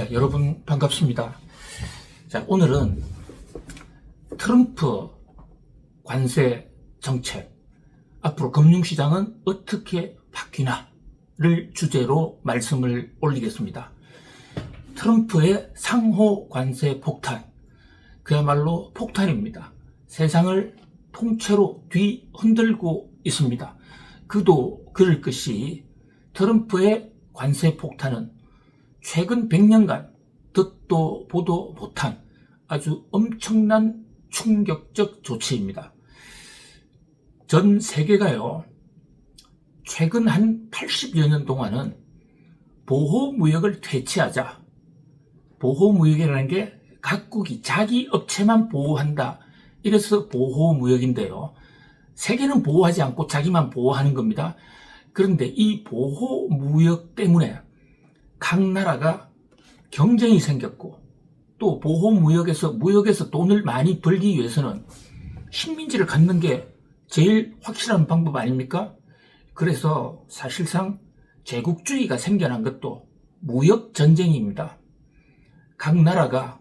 네, 여러분 반갑습니다. 자, 오늘은 트럼프 관세 정책, 앞으로 금융시장은 어떻게 바뀌나를 주제로 말씀을 올리겠습니다. 트럼프의 상호 관세 폭탄, 그야말로 폭탄입니다. 세상을 통째로 뒤흔들고 있습니다. 그도 그럴 것이 트럼프의 관세 폭탄은 최근 100년간 듣도 보도 못한 아주 엄청난 충격적 조치입니다. 전 세계가요, 최근 한 80여 년 동안은 보호무역을 퇴치하자, 보호무역이라는 게 각국이 자기 업체만 보호한다, 이래서 보호무역인데요, 세계는 보호하지 않고 자기만 보호하는 겁니다. 그런데 이 보호무역 때문에 각 나라가 경쟁이 생겼고, 또 보호무역에서 무역에서 돈을 많이 벌기 위해서는 식민지를 갖는 게 제일 확실한 방법 아닙니까? 그래서 사실상 제국주의가 생겨난 것도 무역 전쟁입니다. 각 나라가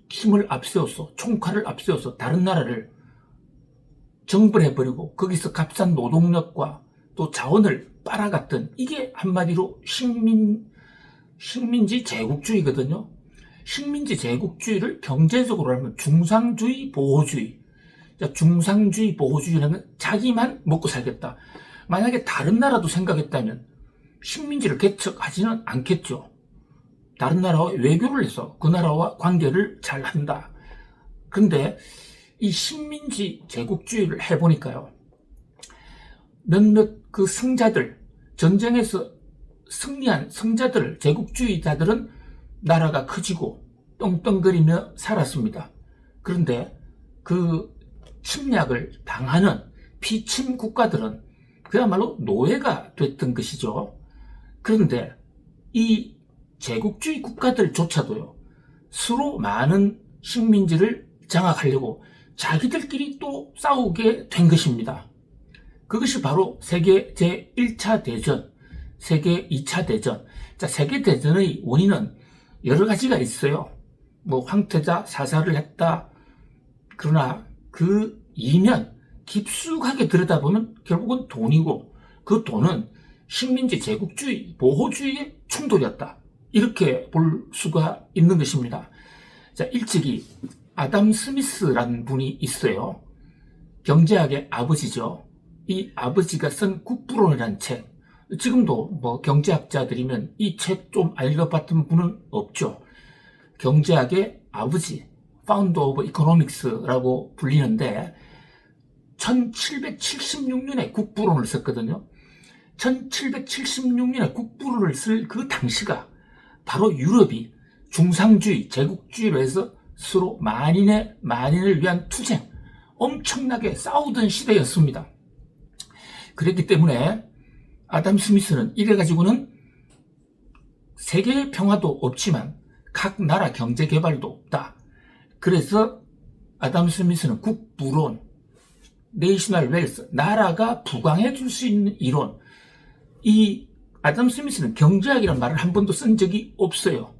힘을 앞세워서, 총칼을 앞세워서 다른 나라를 정벌해버리고 거기서 값싼 노동력과 또 자원을 빨아갔던, 이게 한마디로 식민지 제국주의거든요. 식민지 제국주의를 경제적으로 하면 중상주의 보호주의. 중상주의 보호주의라는 자기만 먹고 살겠다. 만약에 다른 나라도 생각했다면 식민지를 개척하지는 않겠죠. 다른 나라와 외교를 해서 그 나라와 관계를 잘 한다. 그런데 이 식민지 제국주의를 해보니까요, 몇몇 그 승자들, 전쟁에서 승리한 승자들, 제국주의자들은 나라가 커지고 떵떵거리며 살았습니다. 그런데 그 침략을 당하는 피침 국가들은 그야말로 노예가 됐던 것이죠. 그런데 이 제국주의 국가들조차도요, 서로 많은 식민지를 장악하려고 자기들끼리 또 싸우게 된 것입니다. 그것이 바로 세계 제1차 대전, 세계 2차 대전. 자, 세계 대전의 원인은 여러 가지가 있어요. 뭐 황태자 사살을 했다. 그러나 그 이면 깊숙하게 들여다보면 결국은 돈이고, 그 돈은 식민지 제국주의, 보호주의의 충돌이었다. 이렇게 볼 수가 있는 것입니다. 자, 일찍이 아담 스미스라는 분이 있어요. 경제학의 아버지죠. 이 아버지가 쓴 국부론이라는 책, 지금도 뭐 경제학자들이면 이 책 좀 읽어봤던 분은 없죠. 경제학의 아버지, 파운더 오브 이코노믹스라고 불리는데 1776년에 국부론을 썼거든요. 1776년에 국부론을 쓸 그 당시가 바로 유럽이 중상주의, 제국주의로 해서 서로 만인을 위한 투쟁, 엄청나게 싸우던 시대였습니다. 그랬기 때문에 아담 스미스는 이래가지고는 세계 평화도 없지만 각 나라 경제 개발도 없다. 그래서 아담 스미스는 국부론, 내셔널 웰스, 나라가 부강해질 수 있는 이론, 이 아담 스미스는 경제학이라는 말을 한 번도 쓴 적이 없어요.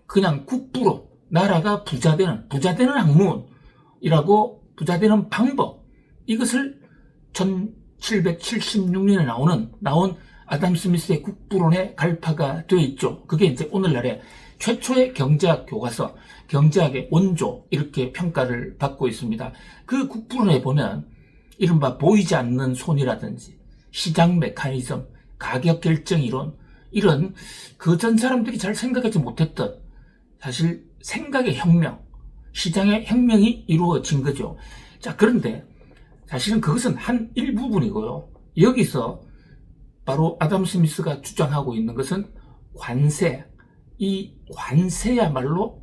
그냥 국부론, 나라가 부자되는 학문이라고, 부자되는 방법, 이것을 1776년에 나온 아담 스미스의 국부론의 갈파가 되어 있죠. 그게 이제 오늘날의 최초의 경제학 교과서, 경제학의 원조, 이렇게 평가를 받고 있습니다. 그 국부론에 보면 이른바 보이지 않는 손이라든지 시장 메커니즘, 가격 결정 이론, 이런 그전 사람들이 잘 생각하지 못했던, 사실 생각의 혁명, 시장의 혁명이 이루어진 거죠. 자, 그런데 사실은 그것은 한 일부분이고요. 여기서 바로 아담 스미스가 주장하고 있는 것은 관세, 이 관세야말로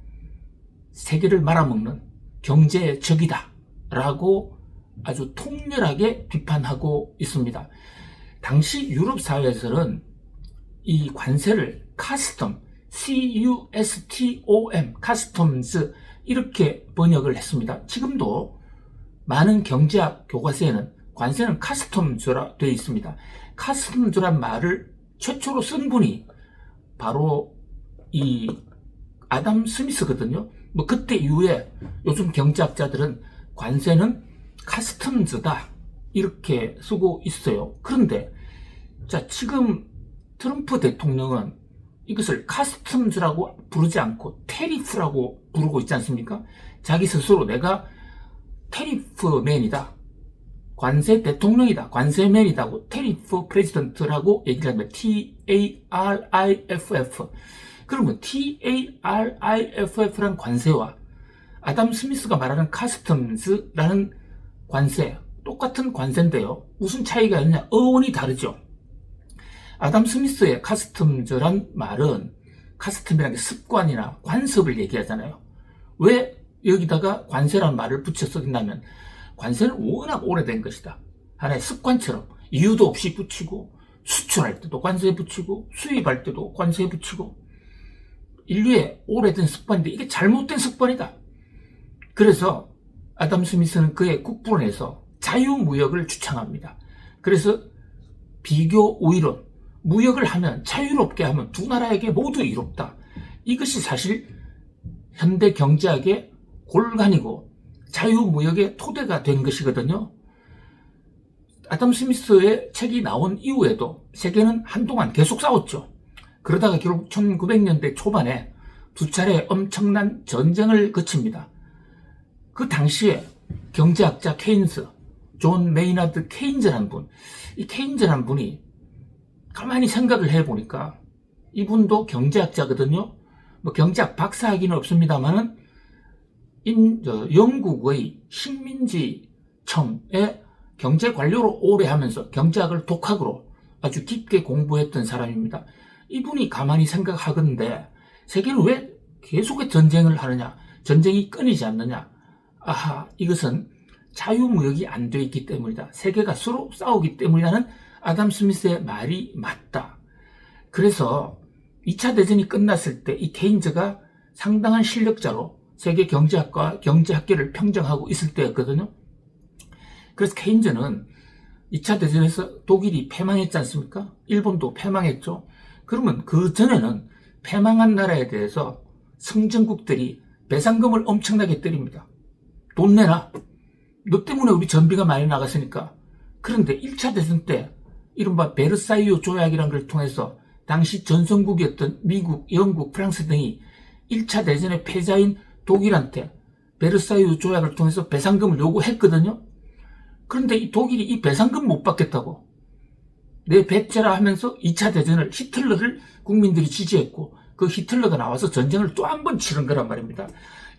세계를 말아먹는 경제의 적이다 라고 아주 통렬하게 비판하고 있습니다. 당시 유럽 사회에서는 이 관세를 카스텀, C-U-S-T-O-M, 카스텀즈, 이렇게 번역을 했습니다. 지금도 많은 경제학 교과서에는 관세는 카스텀즈라 되어 있습니다. 카스텀즈란 말을 최초로 쓴 분이 바로 이 아담 스미스거든요. 뭐 그때 이후에 요즘 경제학자들은 관세는 카스텀즈다 이렇게 쓰고 있어요. 그런데 자, 지금 트럼프 대통령은 이것을 카스텀즈라고 부르지 않고 테리프라고 부르고 있지 않습니까? 자기 스스로 내가 테리프맨이다, 관세 대통령이다, 관세맨이다고 테리프 프레지던트라고 얘기를 합니다. TARIFF. 그러면 TARIFF란 관세와 아담 스미스가 말하는 카스텀즈라는 관세, 똑같은 관세인데요. 무슨 차이가 있냐? 어원이 다르죠. 아담 스미스의 카스텀즈란 말은, 카스텀이라는 게 습관이나 관습을 얘기하잖아요. 왜 여기다가 관세란 말을 붙여 쓰냐면, 관세는 워낙 오래된 것이다. 하나의 습관처럼 이유도 없이 붙이고, 수출할 때도 관세 붙이고, 수입할 때도 관세 붙이고, 인류의 오래된 습관인데 이게 잘못된 습관이다. 그래서 아담 스미스는 그의 국부론에서 자유무역을 주창합니다. 그래서 비교 우위론, 무역을 하면, 자유롭게 하면 두 나라에게 모두 이롭다. 이것이 사실 현대 경제학의 골간이고 자유무역의 토대가 된 것이거든요. 아담 스미스의 책이 나온 이후에도 세계는 한동안 계속 싸웠죠. 그러다가 결국 1900년대 초반에 두 차례 엄청난 전쟁을 거칩니다. 그 당시에 경제학자 케인스, 존 메이나드 케인즈라는 분, 이 케인즈라는 분이 가만히 생각을 해보니까 이분도 경제학자거든요. 뭐 경제학 박사학위는 없습니다만은 영국의 식민지청에 경제관료로 오래 하면서 경제학을 독학으로 아주 깊게 공부했던 사람입니다. 이분이 가만히 생각하건대 세계는 왜 계속의 전쟁을 하느냐, 전쟁이 끊이지 않느냐. 아하, 이것은 자유무역이 안 돼 있기 때문이다. 세계가 서로 싸우기 때문이라는 아담 스미스의 말이 맞다. 그래서 2차 대전이 끝났을 때 이 케인즈가 상당한 실력자로 세계 경제학과 경제학계를 평정하고 있을 때였거든요. 그래서 케인즈는 2차 대전에서 독일이 패망했지 않습니까? 일본도 패망했죠. 그러면 그 전에는 패망한 나라에 대해서 성전국들이 배상금을 엄청나게 때립니다. 돈 내놔. 너 때문에 우리 전비가 많이 나갔으니까. 그런데 1차 대전 때 이른바 베르사유 조약이라는 걸 통해서 당시 전성국이었던 미국, 영국, 프랑스 등이 1차 대전의 패자인 독일한테 베르사유 조약을 통해서 배상금을 요구했거든요. 그런데 이 독일이 이 배상금 못 받겠다고 내 배째라 하면서 2차 대전을, 히틀러를 국민들이 지지했고 그 히틀러가 나와서 전쟁을 또 한 번 치른 거란 말입니다.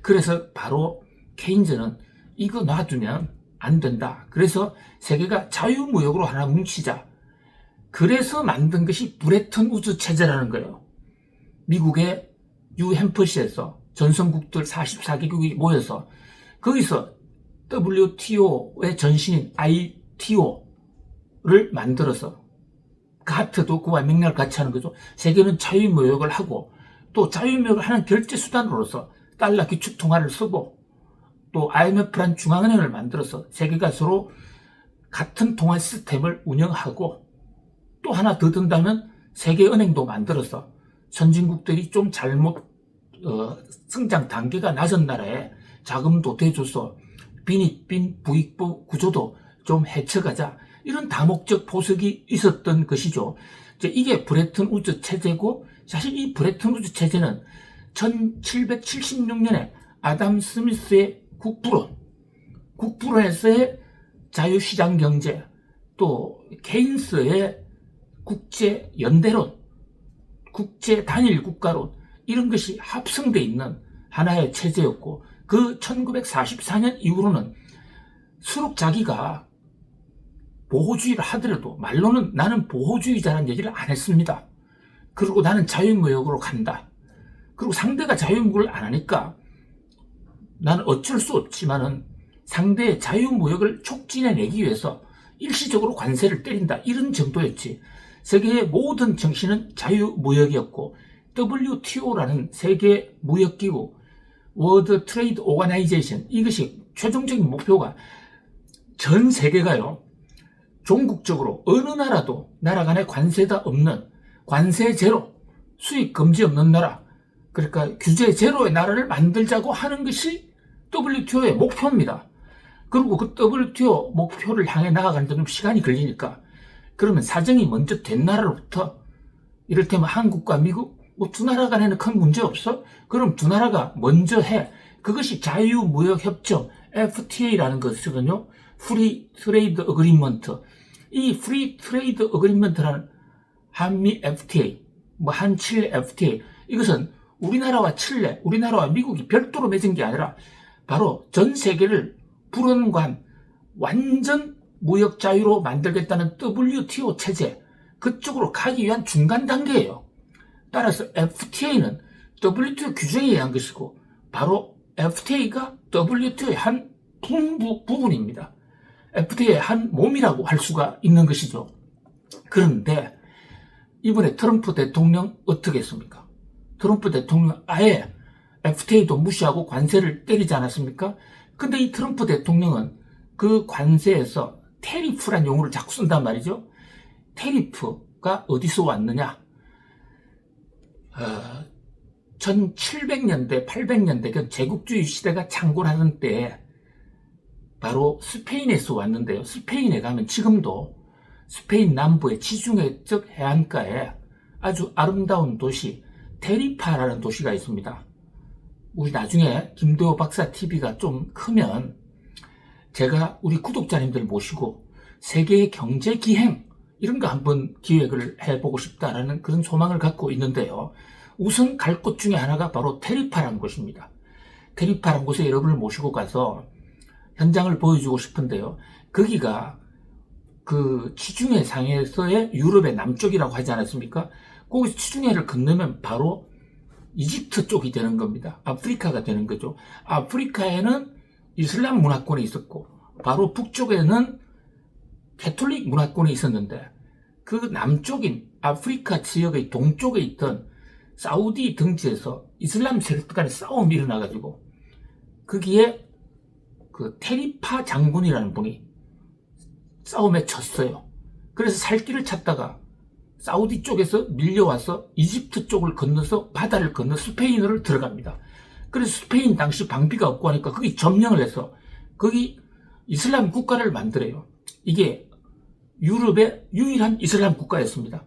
그래서 바로 케인즈는 이거 놔두면 안 된다. 그래서 세계가 자유무역으로 하나 뭉치자. 그래서 만든 것이 브레튼 우즈 체제라는 거예요. 미국의 뉴햄퍼시에서 전성국들 44개국이 모여서 거기서 WTO의 전신인 ITO를 만들어서 가트도 그와 맥락을 같이 하는 거죠. 세계는 자유무역을 하고 또 자유무역을 하는 결제수단으로서 달러 기축통화를 쓰고 또 IMF란 중앙은행을 만들어서 세계가 서로 같은 통화 시스템을 운영하고 또 하나 더 든다면 세계은행도 만들어서 선진국들이 좀 성장 단계가 낮은 나라에 자금도 대줘서 빈익빈 부익부 구조도 좀 헤쳐가자. 이런 다목적 포석이 있었던 것이죠. 이게 브레튼 우즈 체제고, 사실 이 브레튼 우즈 체제는 1776년에 아담 스미스의 국부론에서의 자유시장 경제, 또 케인스의 국제 연대론, 국제 단일 국가론, 이런 것이 합성되어 있는 하나의 체제였고, 그 1944년 이후로는 수록 자기가 보호주의를 하더라도 말로는 나는 보호주의자라는 얘기를 안 했습니다. 그리고 나는 자유무역으로 간다. 그리고 상대가 자유무역을 안 하니까 나는 어쩔 수 없지만은 상대의 자유무역을 촉진해내기 위해서 일시적으로 관세를 때린다. 이런 정도였지. 세계의 모든 정신은 자유무역이었고, WTO라는 세계무역기구, 월드 트레이드 오거나이제이션, 이것이 최종적인 목표가 전 세계가요, 종국적으로 어느 나라도 나라 간에 관세다 없는, 관세 제로, 수입 금지 없는 나라, 그러니까 규제 제로의 나라를 만들자고 하는 것이 WTO의 목표입니다. 그리고 그 WTO 목표를 향해 나아가는데 좀 시간이 걸리니까 그러면 사정이 먼저 된 나라로부터 이를테면 한국과 미국 뭐 두 나라 간에는 큰 문제 없어? 그럼 두 나라가 먼저 해. 그것이 자유무역협정 FTA라는 것이거든요. 프리 트레이드 어그리먼트. 이 프리 트레이드 어그리먼트라는 한미 FTA, 뭐 한칠레 FTA, 이것은 우리나라와 칠레, 우리나라와 미국이 별도로 맺은 게 아니라 바로 전 세계를 불원관 완전 무역 자유로 만들겠다는 WTO 체제, 그쪽으로 가기 위한 중간 단계예요. 따라서 FTA는 WTO 규정에 의한 것이고 바로 FTA가 WTO의 한 부분입니다. FTA의 한 몸이라고 할 수가 있는 것이죠. 그런데 이번에 트럼프 대통령 어떻게 했습니까? 트럼프 대통령 아예 FTA도 무시하고 관세를 때리지 않았습니까? 근데 이 트럼프 대통령은 그 관세에서 테리프란 용어를 자꾸 쓴단 말이죠. 테리프가 어디서 왔느냐? 1700년대, 800년대 그 제국주의 시대가 창궐하던 때에 바로 스페인에서 왔는데요. 스페인에 가면 지금도 스페인 남부의 지중해적 해안가에 아주 아름다운 도시 테리파라는 도시가 있습니다. 우리 나중에 김대호 박사 TV가 좀 크면 제가 우리 구독자님들 모시고 세계의 경제 기행 이런 거 한번 기획을 해보고 싶다라는 그런 소망을 갖고 있는데요. 우선 갈 곳 중에 하나가 바로 테리파라는 곳입니다. 테리파라는 곳에 여러분을 모시고 가서 현장을 보여주고 싶은데요. 거기가 그 지중해 상에서의 유럽의 남쪽이라고 하지 않았습니까? 거기서 지중해를 건너면 바로 이집트 쪽이 되는 겁니다. 아프리카가 되는 거죠. 아프리카에는 이슬람 문화권이 있었고 바로 북쪽에는 캐톨릭 문화권이 있었는데 그 남쪽인 아프리카 지역의 동쪽에 있던 사우디 등지에서 이슬람 세력 간의 싸움이 일어나가지고 거기에 그 테리파 장군이라는 분이 싸움에 졌어요. 그래서 살 길을 찾다가 사우디 쪽에서 밀려와서 이집트 쪽을 건너서 바다를 건너 스페인으로 들어갑니다. 그래서 스페인 당시 방비가 없고 하니까 거기 점령을 해서 거기 이슬람 국가를 만들어요. 이게 유럽의 유일한 이슬람 국가였습니다.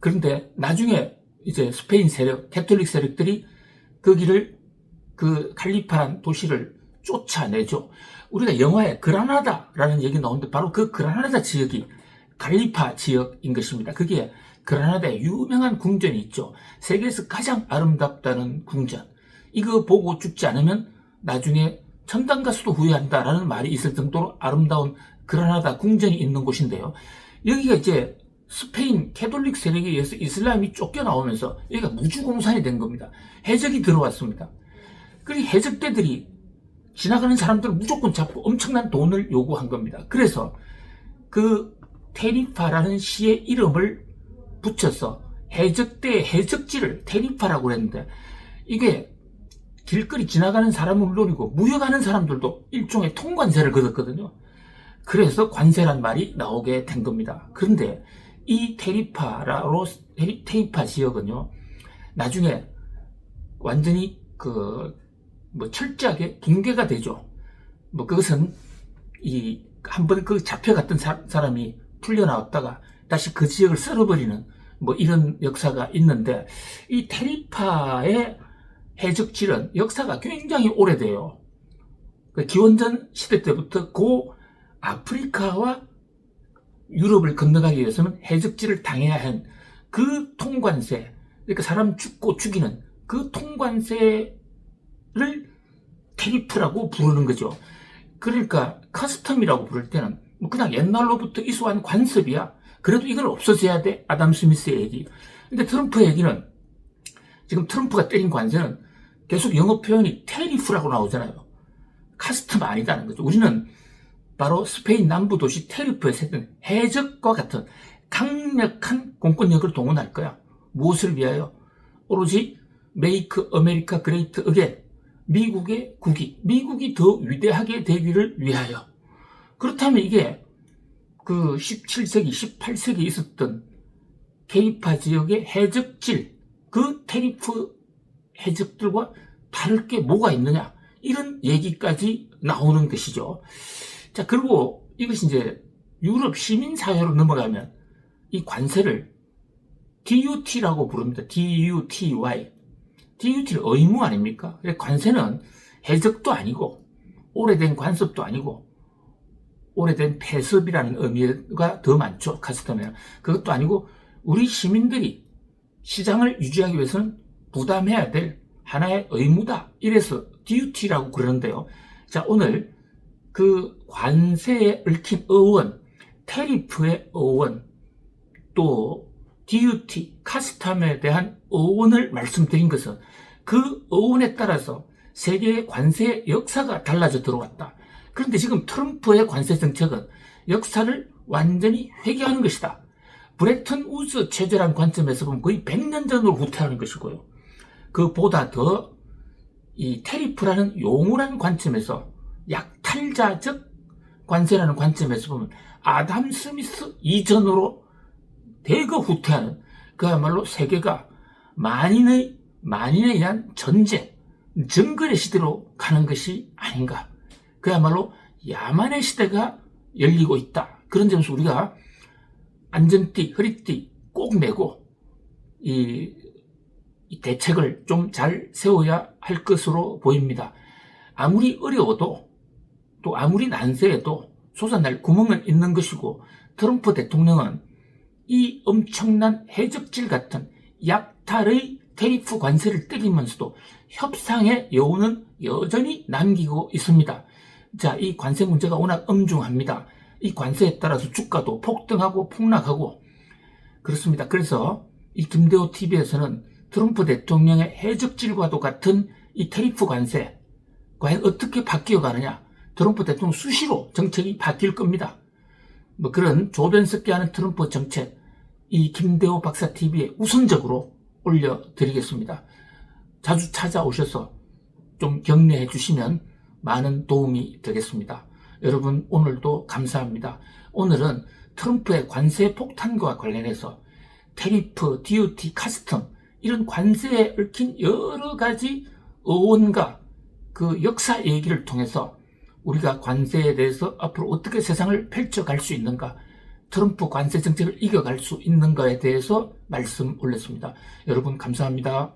그런데 나중에 이제 스페인 세력, 캐톨릭 세력들이 거기를 그 칼리파란 도시를 쫓아내죠. 우리가 영화에 그라나다라는 얘기 나오는데 바로 그 그라나다 지역이 칼리파 지역인 것입니다. 거기에 그라나다에 유명한 궁전이 있죠. 세계에서 가장 아름답다는 궁전. 이거 보고 죽지 않으면 나중에 천당 가수도 후회한다라는 말이 있을 정도로 아름다운 그라나다 궁전이 있는 곳인데요. 여기가 이제 스페인 캐톨릭 세력에 의해서 이슬람이 쫓겨나오면서 여기가 무주공산이 된 겁니다. 해적이 들어왔습니다. 그리고 해적대들이 지나가는 사람들을 무조건 잡고 엄청난 돈을 요구한 겁니다. 그래서 그 테리파라는 시의 이름을 붙여서 해적대의 해적지를 테리파라고 했는데 이게 길거리 지나가는 사람을 노리고 무역하는 사람들도 일종의 통관세를 걷었거든요. 그래서 관세란 말이 나오게 된 겁니다. 그런데 이 테리파 지역은요, 나중에 완전히 철저하게 붕괴가 되죠. 그것은 한번 잡혀갔던 사람이 풀려나왔다가 다시 그 지역을 썰어버리는 이런 역사가 있는데 이 테리파의 해적질은 역사가 굉장히 오래돼요. 기원전 시대 때부터 아프리카와 유럽을 건너가기 위해서는 해적질을 당해야 한 그 통관세, 그러니까 사람 죽고 죽이는 그 통관세를 테리프라고 부르는 거죠. 그러니까 커스텀이라고 부를 때는 그냥 옛날로부터 이수한 관습이야. 그래도 이건 없어져야 돼. 아담 스미스의 얘기. 근데 트럼프의 얘기는 지금 트럼프가 때린 관세는 계속 영어 표현이 테리프라고 나오잖아요. 커스텀 아니다는 거죠. 우리는 바로 스페인 남부 도시 테리프에서 했던 해적과 같은 강력한 공권력을 동원할 거야. 무엇을 위하여? 오로지 메이크 아메리카 그레이트 어게인, 미국의 국위, 미국이 더 위대하게 되기를 위하여. 그렇다면 이게 그 17세기, 18세기에 있었던 케이파 지역의 해적질, 그 테리프 해적들과 다를 게 뭐가 있느냐, 이런 얘기까지 나오는 것이죠. 자, 그리고 이것이 이제 유럽 시민사회로 넘어가면 이 관세를 DUT라고 부릅니다. DUTY. DUT는 의무 아닙니까? 관세는 해적도 아니고, 오래된 관습도 아니고, 오래된 폐습이라는 의미가 더 많죠. 카스텀에는. 그것도 아니고, 우리 시민들이 시장을 유지하기 위해서는 부담해야 될 하나의 의무다. 이래서 DUT라고 그러는데요. 자, 오늘 그 관세에 얽힌 어원, 테리프의 어원, 또 DUT, 카스텀에 대한 어원을 말씀드린 것은 그 어원에 따라서 세계의 관세 역사가 달라져 들어왔다. 그런데 지금 트럼프의 관세 정책은 역사를 완전히 회귀하는 것이다. 브레튼 우즈 체제라는 관점에서 보면 거의 100년 전으로 후퇴하는 것이고요. 그보다 더 이 테리프라는 용어라는 관점에서 약탈자적 관세라는 관점에서 보면 아담 스미스 이전으로 대거 후퇴하는, 그야말로 세계가 만인에 의한 전쟁, 정글의 시대로 가는 것이 아닌가. 그야말로 야만의 시대가 열리고 있다. 그런 점에서 우리가 안전띠, 허리띠 꼭 매고 이 대책을 좀 잘 세워야 할 것으로 보입니다. 아무리 어려워도, 또 아무리 난세해도 솟아날 구멍은 있는 것이고, 트럼프 대통령은 이 엄청난 해적질 같은 약탈의 테리프 관세를 때리면서도 협상의 여운은 여전히 남기고 있습니다. 자, 이 관세 문제가 워낙 엄중합니다. 이 관세에 따라서 주가도 폭등하고 폭락하고 그렇습니다. 그래서 이 김대호 TV에서는 트럼프 대통령의 해적질과도 같은 이 테리프 관세 과연 어떻게 바뀌어 가느냐, 트럼프 대통령 수시로 정책이 바뀔 겁니다. 뭐 그런 조변 섞게 하는 트럼프 정책, 이 김대호 박사 TV에 우선적으로 올려드리겠습니다. 자주 찾아오셔서 좀 격려해 주시면 많은 도움이 되겠습니다. 여러분, 오늘도 감사합니다. 오늘은 트럼프의 관세 폭탄과 관련해서 테리프, DUT, 카스텀, 이런 관세에 얽힌 여러 가지 어원과 그 역사 얘기를 통해서 우리가 관세에 대해서 앞으로 어떻게 세상을 펼쳐갈 수 있는가, 트럼프 관세 정책을 이겨갈 수 있는가에 대해서 말씀 올렸습니다. 여러분 감사합니다.